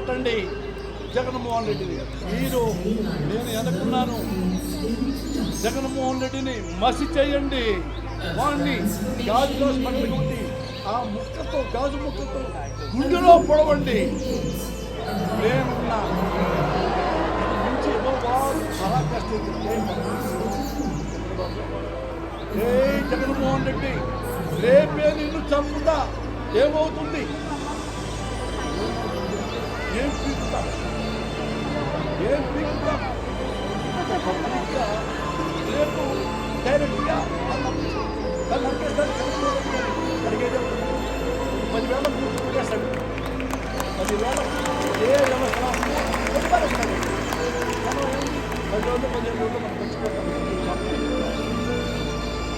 కొట్టండి జగన్మోహన్ రెడ్డిని. మీరు నేను అనుకున్నాను, జగన్మోహన్ రెడ్డిని మసి చేయండి, వాడిని గాజు పక్కన కొట్టి ఆ ముక్కతో గాజు ముక్కతో గుండెలో పొడవండి. నేనున్నా నుంచి చాలా కష్టం. ఏ జగన్మోహన్ రెడ్డి, రేపే నిన్ను చంపుతా, ఏమవుతుంది? ఏం పీకుతా? రేపు డైరెక్ట్గా అడిగేది 10,000 చేస్తాడు. 10,000 ఏ వ్యవస్థ